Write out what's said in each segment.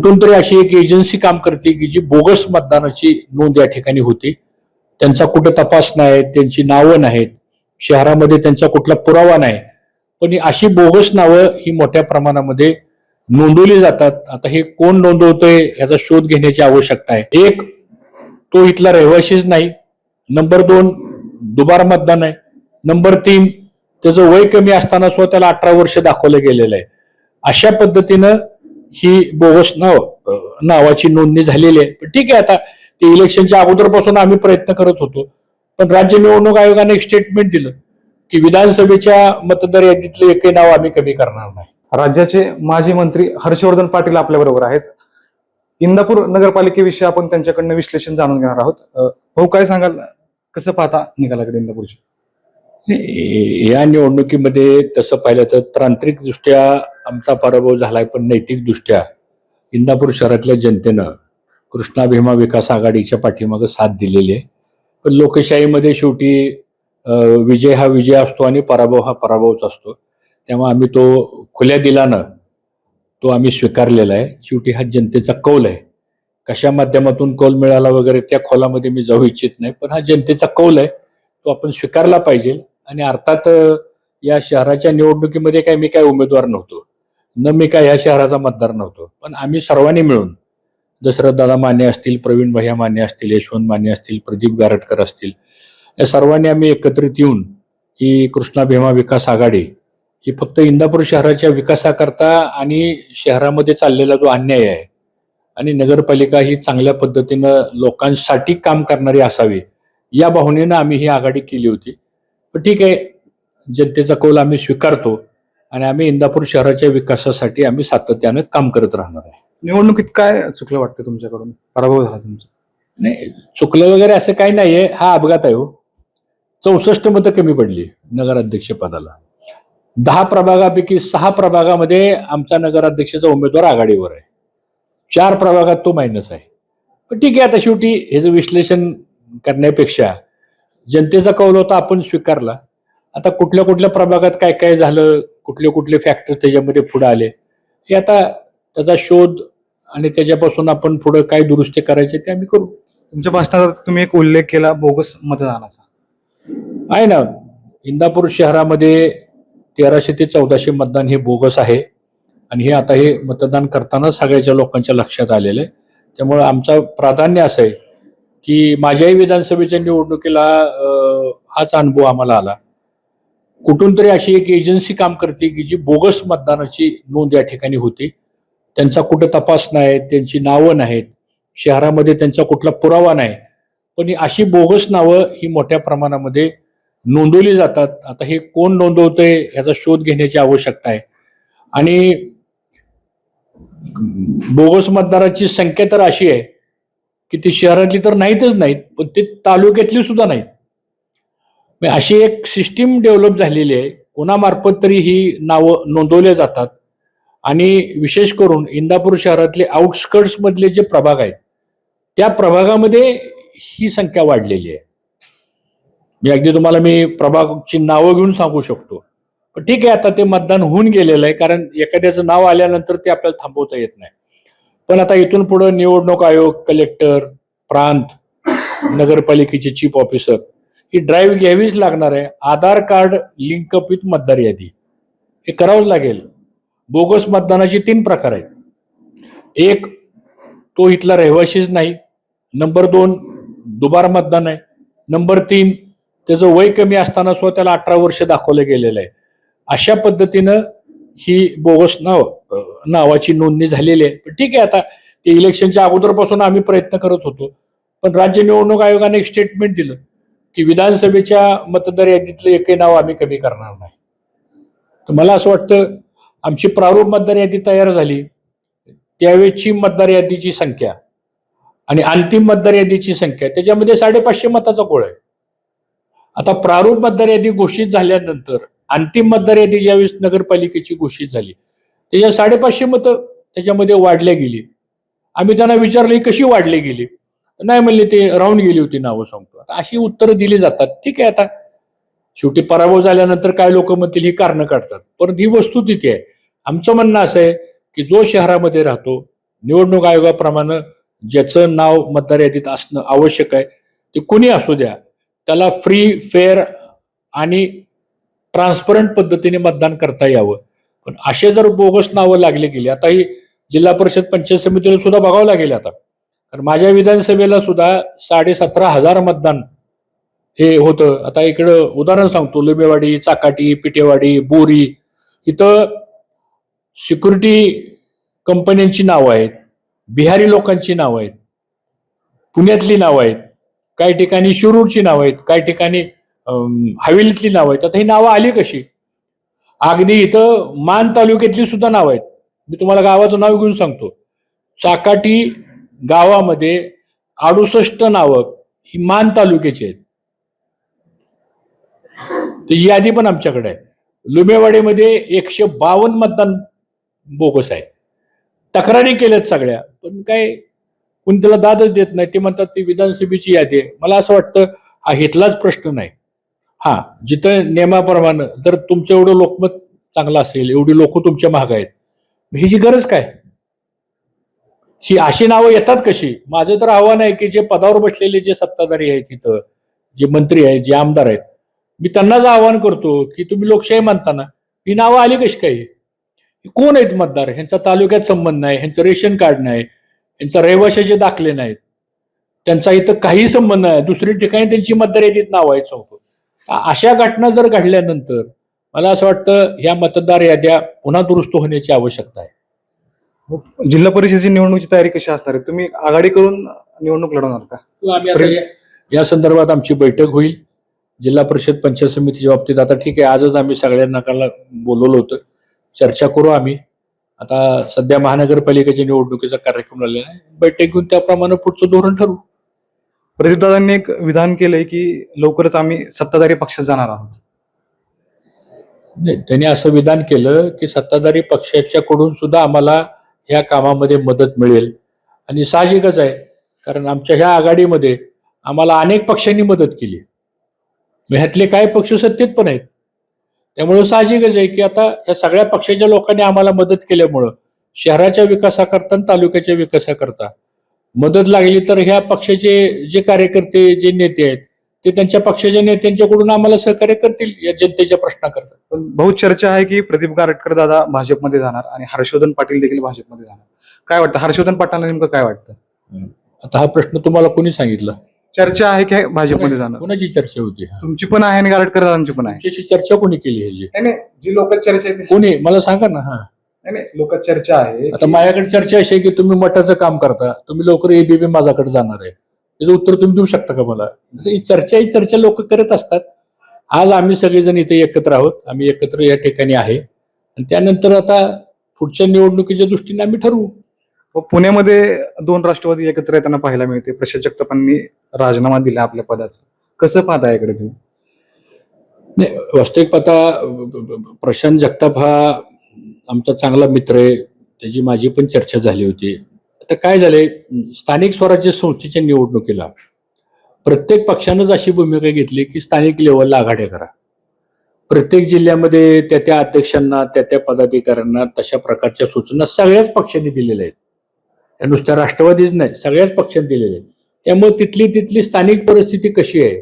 कुठून तरी अशी एक एजन्सी काम करते की जी बोगस मतदानाची नोंद या ठिकाणी होती. त्यांचा कुठे तपास नाही, त्यांची नावं नाहीत, शहरामध्ये त्यांचा कुठला पुरावा नाही, पण ही अशी बोगस नावं ही मोठ्या प्रमाणामध्ये नोंदवली जातात. आता हे कोण नोंदवतोय याचा शोध घेण्याची आवश्यकता आहे. एक, तो इथला रहिवाशीच नाही. नंबर 2, दुबार मतदान आहे. नंबर 3, त्याचं वय कमी असताना सुद्धा त्याला 18 वर्ष दाखवलं गेलेलं आहे. अशा पद्धतीनं ही बोगस नावाची नोंदणी झालेली आहे. पण ठीक आहे, आता ते इलेक्शनच्या अगोदरपासून आम्ही प्रयत्न करत होतो, पण राज्य निवडणूक आयोगाने एक स्टेटमेंट दिलं की विधानसभेच्या मतदार यादीतलं एकही नाव आम्ही कमी करणार नाही. राज्याचे माजी मंत्री हर्षवर्धन पाटील आपल्या बरोबर आहेत. इंदापूर नगरपालिकेविषयी आपण त्यांच्याकडनं विश्लेषण जाणून घेणार आहोत. भाऊ, काय सांगाल, कसं पाहता निकालाकडे इंदापूरची? या निवडणुकीमध्ये तसं पाहिलं तर तांत्रिकदृष्ट्या आमचा पराभव झालाय, पण नैतिकदृष्ट्या इंदापूर शहरातल्या जनतेनं कृष्णा भीमा विकास आघाडीच्या पाठीमागे साथ दिलेली आहे. पण लोकशाहीमध्ये शेवटी विजय हा विजय असतो आणि पराभव हा पराभवच असतो. त्यामुळे आम्ही तो खुल्या दिलानं तो आम्ही स्वीकारलेला आहे. शेवटी हा जनतेचा कौल आहे. कशा माध्यमातून कौल मिळाला वगैरे त्या खोलामध्ये मी जाऊ इच्छित नाही, पण हा जनतेचा कौल आहे, तो आपण स्वीकारला पाहिजे. आणि अर्थात या शहराच्या निवडणुकीमध्ये मी काय उमेदवार नव्हतो, मी काय ह्या शहराचा मतदार नव्हतो, पण आम्ही सर्वांनी मिळून दशरथ दादा माने असतील, प्रवीण भैया माने असतील, यशवंत माने असतील, प्रदीप गारटकर असतील, या सर्वांनी आम्ही एकत्रित येऊन ही कृष्णा भीमा विकास आघाडी ही फक्त इंदापूर शहराच्या विकासाकरता आणि शहरामध्ये चाललेला जो अन्याय आहे आणि नगरपालिका ही चांगल्या पद्धतीनं लोकांसाठी काम करणारी असावी या भावनेनं आम्ही ही आघाडी केली होती. पण ठीक आहे, जनतेचा कौल आम्ही स्वीकारतो आणि आम्ही इंदापूर शहराच्या विकासासाठी आम्ही सातत्यानं काम करत राहणार आहे. निवडणुकीत काय चुकलं वाटतं तुमच्याकडून? पराभव झाला तुमचा? नाही, चुकलं वगैरे असं काही नाहीये. हा अपघात आहे हो. 64 मतं कमी पडली नगराध्यक्ष पदाला. 10 प्रभागापैकी 6 प्रभागामध्ये आमचा नगराध्यक्षाचा उमेदवार आघाडीवर आहे, 4 प्रभागात तो मायनस आहे. पण ठीक आहे, आता शेवटी ह्याचं विश्लेषण करण्यापेक्षा जनतेचा कौल होता, आपण स्वीकारला. आता कुठल्या कुठल्या प्रभागात काय काय झालं, कुठले कुठले फॅक्टर त्याच्यामध्ये पुढे आले, हे आता त्याचा शोध आणि त्याच्यापासून आपण पुढे काय दुरुस्ती करायचे ते आम्ही करू. तुमच्या भाषणात तुम्ही एक उल्लेख केला बोगस मतदानाचा. आहे ना, इंदापूर शहरामध्ये 1300 ते 1400 मतदान हे बोगस आहे आणि हे आता हे मतदान करताना सगळ्याच्या लोकांच्या लक्षात आलेलं आहे. त्यामुळे आमचं प्राधान्य असं आहे की माझ्याही विधानसभेच्या निवडणुकीला हाच अनुभव आम्हाला आला. कुठून तरी अशी एक एजन्सी काम करते की जी बोगस मतदानाची नोंद या ठिकाणी होती. त्यांचा कुठे तपास नाही, त्यांची नावं नाहीत, शहरामध्ये त्यांचा कुठला पुरावा नाही, पण ही अशी बोगस नावं ही मोठ्या प्रमाणामध्ये नोंदवली जातात. आता हे कोण नोंदवतंय याचा शोध घेण्याची आवश्यकता आहे. आणि बोगस मतदाराची संख्या तर अशी आहे की ती शहरातली तर नाहीतच नाहीत, पण ते तालुक्यातली सुद्धा नाहीत. अशी एक सिस्टीम डेव्हलप झालेली आहे, कोणामार्फत तरी ही नावं नोंदवल्या जातात. आणि विशेष करून इंदापूर शहरातले आउटस्कर्ट्स मधले जे प्रभाग आहेत त्या प्रभागामध्ये ही संख्या वाढलेली आहे. अगदी तुम्हाला मी प्रभागची नावं घेऊन सांगू शकतो, पण ठीक आहे, आता ते मतदान होऊन गेलेलं आहे, कारण एखाद्याचं नाव आल्यानंतर ते आपल्याला थांबवता येत नाही. पण आता इथून पुढे निवडणूक आयोग, कलेक्टर, प्रांत, नगरपालिकेचे चीफ ऑफिसर ही ड्राईव्ह घ्यावीच लागणार आहे. आधार कार्ड लिंकअप विथ मतदार यादी हे करावंच लागेल. बोगस मतदानाचे 3 प्रकार आहेत. एक, तो इथला रहिवाशीच नाही. नंबर 2, दुबार मतदान आहे. नंबर 3, त्याचं वय कमी असताना सुद्धा त्याला 18 वर्ष दाखवलं गेलेलं आहे. अशा पद्धतीनं ही बोगस नावाची नोंदणी झालेली आहे. पण ठीक आहे, आता ते इलेक्शनच्या अगोदरपासून आम्ही प्रयत्न करत होतो, पण राज्य निवडणूक आयोगाने एक स्टेटमेंट दिलं की विधानसभेच्या मतदार यादीतलं एकही नाव आम्ही कमी करणार नाही. तर मला असं वाटतं आमची प्रारूप मतदार यादी तयार झाली, त्यावेळेची मतदार यादीची संख्या आणि अंतिम मतदार यादीची संख्या त्याच्यामध्ये 550 मताचा गोळ आहे. आता प्रारूप मतदार यादी घोषित झाल्यानंतर अंतिम मतदार यादी ज्यावेळेस नगरपालिकेची घोषित झाली त्याच्या 550 मतं त्याच्यामध्ये वाढल्या गेली. आम्ही त्यांना विचारलं कशी वाढली गेली, नाही म्हणले ते राहून गेली होती नावं सांगतो. आता अशी उत्तरं दिली जातात. ठीक आहे, आता शेवटी पराभव झाल्यानंतर काय लोक म्हणतील ही कारणं काढतात, परंतु ही वस्तुस्थिती आहे. आमचं म्हणणं असं आहे की जो शहरामध्ये राहतो निवडणूक आयोगाप्रमाणे ज्याचं नाव मतदार यादीत असणं आवश्यक आहे ते कोणी असू द्या, त्याला फ्री, फेअर आणि ट्रान्सपरंट पद्धतीने मतदान करता यावं. पण असे जर बोगस नावं लागली गेली, आता ही जिल्हा परिषद पंचायत समितीला सुद्धा बघावं लागेल आता, कारण माझ्या विधानसभेला सुद्धा 17,500 मतदान हे होतं. आता इकडं उदाहरण सांगतो, लुमेवाडी, चाकाटी, पिटेवाडी, बोरी, इथं सिक्युरिटी कंपन्यांची नावं आहेत, बिहारी लोकांची नावं आहेत, पुण्यातली नावं आहेत, काही ठिकाणी शिरूरची नावं आहेत, काही ठिकाणी हवेलीतली नावं आहेत. आता ही नावं आली कशी? अगदी इथं मान तालुक्यातली सुद्धा नावं आहेत. मी तुम्हाला गावाचं नाव घेऊन सांगतो. चाकाटी गावामध्ये 68 नावं ही मान तालुक्याची आहेत. त्याची यादी पण आमच्याकडे आहे. लुमेवाडीमध्ये 152 मतदान बोगस आहे. तक्रारी केल्यात सगळ्या, पण काय कोणी त्याला दादच देत नाही. ते म्हणतात ती विधानसभेची यादी आहे. मला असं वाटतं हा हितलाच प्रश्न नाही. हा, जिथं नियमाप्रमाणे जर तुमचं एवढं लोकमत चांगलं असेल, एवढी लोक तुमच्या मागे आहेत, ह्याची गरज काय? ही अशी नावं येतात कशी? माझं तर आव्हान आहे की जे पदावर बसलेले जे सत्ताधारी आहेत तिथं, जे मंत्री आहेत, जे आमदार आहेत, मी त्यांनाच आवाहन करतो की तुम्ही लोकशाही मानताना ही नावं आली कशी काय? कोण आहेत मतदार? ह्यांचा तालुक्यात संबंध नाही, ह्यांचं रेशन कार्ड नाही, ह्यांचा रहिवाशाचे दाखले नाहीत, त्यांचा इथं काही संबंध नाही, दुसरी ठिकाणी त्यांची मतदार यादीत नाव आहेत सांगतो. अशा घटना जर घडल्यानंतर मला असं वाटतं ह्या मतदार याद्या पुन्हा दुरुस्त होण्याची आवश्यकता आहे. जिल्हा परिषदेची निवडणुकीची तयारी कशी असणार आहे? तुम्ही आघाडी करून निवडणूक लढवणार का? आम्ही आता या संदर्भात आमची बैठक होईल जिल्हा परिषद पंचायत समितीच्या बाबतीत. आता ठीक आहे, आजच आम्ही सगळ्यांना बोलवलं होतं, चर्चा करू आम्ही. आता सध्या महानगरपालिकेच्या निवडणुकीचा कार्यक्रम झालेला आहे, बैठक घेऊन त्याप्रमाणे पुढचं धोरण ठरवू. प्रदीपदादांनी एक विधान केलंय की लवकरच आम्ही सत्ताधारी पक्षात जाणार आहोत. नाही, त्यांनी असं विधान केलं की सत्ताधारी पक्षाच्याकडून सुद्धा आम्हाला ह्या कामामध्ये मदत मिळेल, आणि साहजिकच आहे, कारण आमच्या ह्या आघाडीमध्ये आम्हाला अनेक पक्षांनी मदत केली. ह्यातले काही पक्ष सत्तेत पण आहेत, त्यामुळे साहजिकच आहे की आता या सगळ्या पक्षाच्या लोकांनी आम्हाला मदत केल्यामुळं शहराच्या विकासाकरता आणि तालुक्याच्या विकासाकरता मदत लागली तर ह्या पक्षाचे जे कार्यकर्ते, जे नेते आहेत, ते त्यांच्या पक्षाच्या नेत्यांच्याकडून आम्हाला सहकार्य करतील या जनतेच्या प्रश्नाकरता. पण बहुत चर्चा आहे की प्रदीप गारटकर दादा भाजपमध्ये जाणार आणि हर्षवर्धन पाटील देखील भाजपमध्ये जाणार. काय वाटतं हर्षवर्धन पाटलांना नेमकं काय वाटतं? आता हा प्रश्न तुम्हाला कोणी सांगितलं? चर्चा आहे की भाजपमध्ये जाणार. कोणाची चर्चा होती? तुमची पण आहे आणि गारटकर दादांची पण आहे. त्याची चर्चा कोणी केली ह्याची? नाही, जी लोक चर्चा आहे कोणी मला सांगा ना. हा, नाही, लोक चर्चा आहे. आता माझ्याकडे चर्चा अशी आहे की तुम्ही मठाचं काम करता, तुम्ही लवकर एबीपी माझ्याकडे जाणार आहे, त्याचं उत्तर तुम्ही देऊ शकता का मला? ही चर्चा लोक करत असतात. आज आम्ही सगळेजण इथे एकत्र आहोत, आम्ही एकत्र या ठिकाणी आहे, आणि त्यानंतर आता पुढच्या निवडणुकीच्या दृष्टीने आम्ही ठरवू. पुण्यामध्ये 2 राष्ट्रवादी एकत्र येताना पाहायला मिळते. प्रशांत जगतापांनी राजीनामा दिला आपल्या पदाचा. कसं पाहता याकडे तुम्ही? नाही, वास्तविक पाहता प्रशांत जगताप हा आमचा चांगला मित्र आहे, त्याची माझी पण चर्चा झाली होती. आता काय झालंय, स्थानिक स्वराज्य संस्थेच्या निवडणुकीला प्रत्येक पक्षानंच अशी भूमिका घेतली की स्थानिक लेवलला आघाड्या करा. प्रत्येक जिल्ह्यामध्ये त्या अध्यक्षांना, त्या पदाधिकाऱ्यांना तशा प्रकारच्या सूचना सगळ्याच पक्षांनी दिलेल्या आहेत. नुसत्या राष्ट्रवादीच नाही, सगळ्याच पक्षांनी दिलेले आहेत. त्यामुळे तिथली स्थानिक परिस्थिती कशी आहे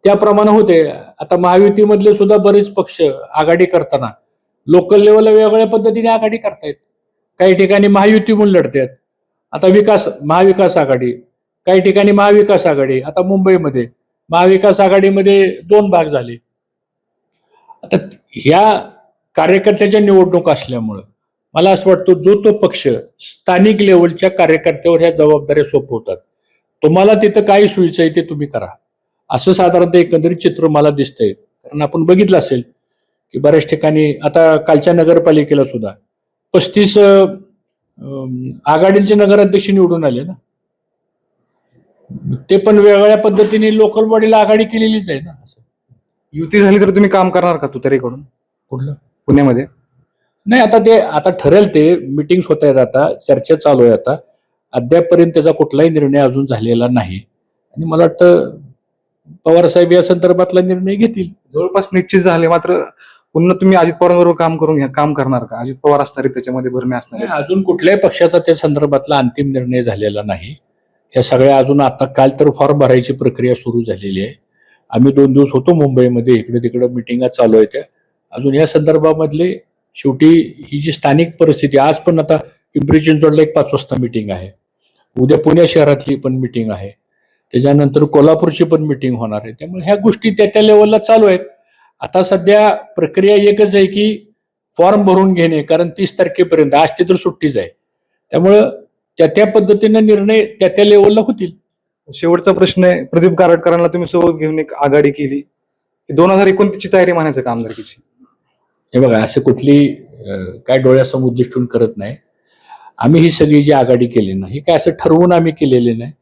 त्याप्रमाणे होते. आता महायुतीमधले सुद्धा बरेच पक्ष आघाडी करताना लोकल लेवलला वेगवेगळ्या पद्धतीने आघाडी करतायत. काही ठिकाणी महायुती म्हणून लढतात. आता महाविकास आघाडी, काही ठिकाणी महाविकास आघाडी. आता मुंबईमध्ये महाविकास आघाडीमध्ये 2 भाग झाले. आता ह्या कार्यकर्त्याच्या निवडणूक असल्यामुळं मला असं वाटतं जो तो पक्ष स्थानिक लेवलच्या कार्यकर्त्यावर ह्या जबाबदाऱ्या सोपवतात. तुम्हाला तिथं काय सोयीचं आहे ते तुम्ही करा, असं साधारणतः एकंदरीत चित्र मला दिसतंय. कारण आपण बघितलं असेल की बऱ्याच ठिकाणी आता कालच्या नगरपालिकेला सुद्धा 35 आघाडींचे नगराध्यक्ष निवडून आले ना. ते पण वेगवेगळ्या पद्धतीने लोकल बॉडीला आघाडी केलेलीच आहे ना. असं युती झाली तर तुम्ही काम करणार का तुतारीकडून कुठलं पुण्यामध्ये? नाही, आता ठरेल, ते मीटिंग्स होत आहेत, आता चर्चा चालू आहे. आता अद्यापपर्यंत त्याचा कुठलाही निर्णय अजून झालेला नाही, आणि मला वाटतं पवार साहेब या संदर्भातला निर्णय घेतील. जवळपास निश्चित झाले. मात्र पुन्हा तुम्ही अजित पवारांबरोबर काम करणार का? अजित पवार असणारे त्याच्यामध्ये भरणे असणार नाही, अजून कुठल्याही पक्षाचा त्या संदर्भातला अंतिम निर्णय झालेला नाही. या सगळ्या अजून आता काल तर फॉर्म भरायची प्रक्रिया सुरू झालेली आहे. आम्ही 2 दिवस होतो मुंबईमध्ये, इकडे तिकडे मिटिंगा चालू आहेत त्या. अजून या संदर्भामधले शेवटी ही जी स्थानिक परिस्थिती, आज पण आता पिंपरी चिंचवडला एक 5 वाजता मिटिंग आहे, उद्या पुणे शहरातली पण मिटिंग आहे, त्याच्यानंतर कोल्हापूरची पण मिटिंग होणार आहे. त्यामुळे ह्या गोष्टी त्या त्या लेवलला चालू आहेत. आता सध्या प्रक्रिया एकच आहे की फॉर्म भरून घेणे, कारण 30 तारखेपर्यंत, आज ते तर सुट्टीच आहे. त्यामुळं त्या पद्धतीने निर्णय त्या लेवलला होतील. शेवटचा प्रश्न आहे, प्रदीप गारटकरांना तुम्ही सोबत घेऊन एक आघाडी केली, 2029 ची तयारी म्हणायचं का आमदारकीची? हे बघा, असं कुठली काय डोळ्यासमोर उद्दिष्ट ठेवून करत नाही. आम्ही ही सगळी जी आघाडी केली ना, ही काय असं ठरवून आम्ही केलेली नाही.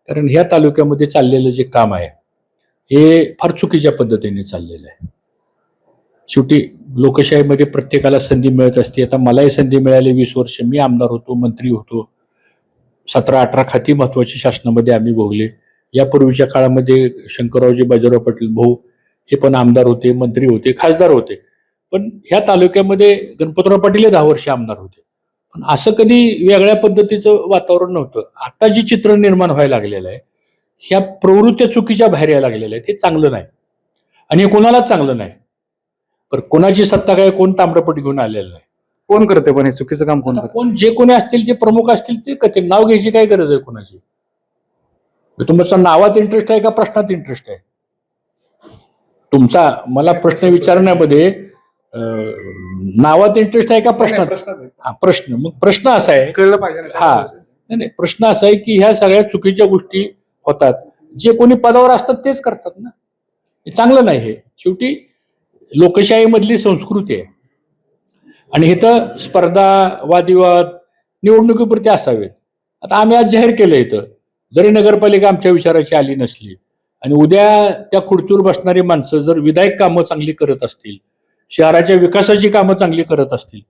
कारण ह्या तालुक्यामध्ये चाललेलं जे काम आहे हे फार चुकीच्या पद्धतीने चाललेलं आहे. शेवटी लोकशाहीमध्ये प्रत्येकाला संधी मिळत असते. आता मलाही संधी मिळाली, 20 वर्ष मी आमदार होतो, मंत्री होतो, 17-18 खाती महत्वाची शासनामध्ये आम्ही भोगले. यापूर्वीच्या काळामध्ये शंकररावजी बाजीराव पाटील भाऊ हे पण आमदार होते, मंत्री होते, खासदार होते. पण ह्या तालुक्यामध्ये गणपतराव पाटील 10 वर्ष आमदार होते. पण असं कधी वेगळ्या पद्धतीचं वातावरण नव्हतं. आता जी चित्र निर्माण व्हायला लागलेलं आहे, ह्या प्रवृत्त्या चुकीच्या बाहेर यायला लागलेल्या आहेत. हे चांगलं नाही आणि हे कोणालाच चांगलं नाही. पण कोणाची सत्ता काय, कोण ताम्रपट घेऊन आलेलं नाही. कोण करते पण हे चुकीचं काम कोण आता करते? कोण, जे कोणी असतील, जे प्रमुख असतील ते करतील. नाव घ्यायची काय गरज आहे कोणाची? तुमचा नावात इंटरेस्ट आहे का प्रश्नात इंटरेस्ट आहे? तुमचा मला प्रश्न विचारण्यामध्ये नावात इंटरेस्ट आहे का प्रश्नात? हा, प्रश्न. मग प्रश्न असा आहे, कळलं पाहिजे ना. हा, नाही, प्रश्न असा आहे की ह्या सगळ्या चुकीच्या गोष्टी होतात. जे कोणी पदावर असतात तेच करतात ना. हे चांगलं नाही. हे शेवटी लोकशाहीमधली संस्कृती आहे आणि इथं स्पर्धा, वादिवाद निवडणुकीपुरते असावेत. आता आम्ही आज जाहीर केलं इथं, जरी नगरपालिका आमच्या विचाराची आली नसली आणि उद्या त्या खुर्चीवर बसणारी माणसं जर विधायक कामं चांगली करत असतील, शहराच्या विकासाची कामं चांगली करत असतील,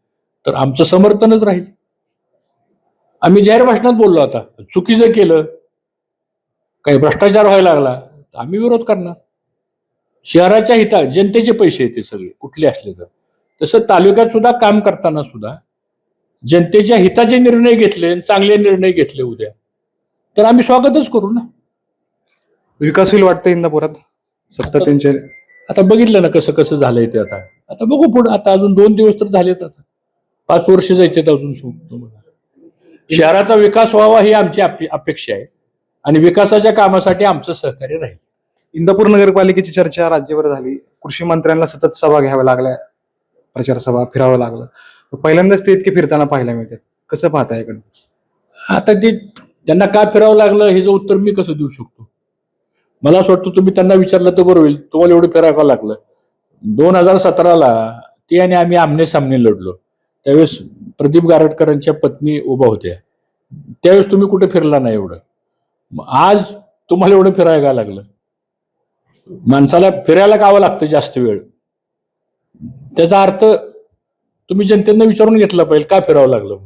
तर आमचं समर्थनच राहील. आम्ही जाहीर भाषणात बोललो, आता चुकीचं केलं, काही भ्रष्टाचार व्हायला लागला, तर आम्ही विरोध करणार. शहराच्या हितात जनतेचे पैसे येते सगळे, कुठले असले तर. तसं तालुक्यात सुद्धा काम करताना सुद्धा जनतेच्या हिताचे निर्णय घेतले, चांगले निर्णय घेतले उद्या, तर आम्ही स्वागतच करू ना. विकास होईल वाटतं इंदापुरात सत्ता त्यांच्या. आता बघितलं ना कसं कसं झालंय ते. आता बघू पुढे. आता अजून 2 दिवस तर झालेत, आता 5 वर्ष जायचे अजून. शहराचा विकास व्हावा ही आमची अपेक्षा आहे आणि विकासाच्या कामासाठी आमचं सहकार्य राहील. इंदापूर नगरपालिकेची चर्चा राज्यभर झाली. कृषी मंत्र्यांना सतत सभा घ्याव्या लागल्या, प्रचार सभा, फिरावं लागलं. पहिल्यांदाच ते इतके फिरताना पाहायला मिळतात. कसं पाहता इकडे? आता ते त्यांना का फिरावं लागलं हे उत्तर मी कसं देऊ शकतो? मला असं वाटतं तुम्ही त्यांना विचारलं तर बरं होईल. तुम्हाला एवढं फिरावं लागलं. 2017ला ते आणि आम्ही आमने सामने लढलो. त्यावेळेस प्रदीप गारटकरांच्या पत्नी उभा होत्या. त्यावेळेस तुम्ही कुठे फिरला नाही एवढं. आज तुम्हाला एवढं फिरायला का लागलं? माणसाला फिरायला गावं लागतं जास्त वेळ. त्याचा अर्थ तुम्ही जनतेनं विचारून घेतला पाहिजे का फिरावं लागलं.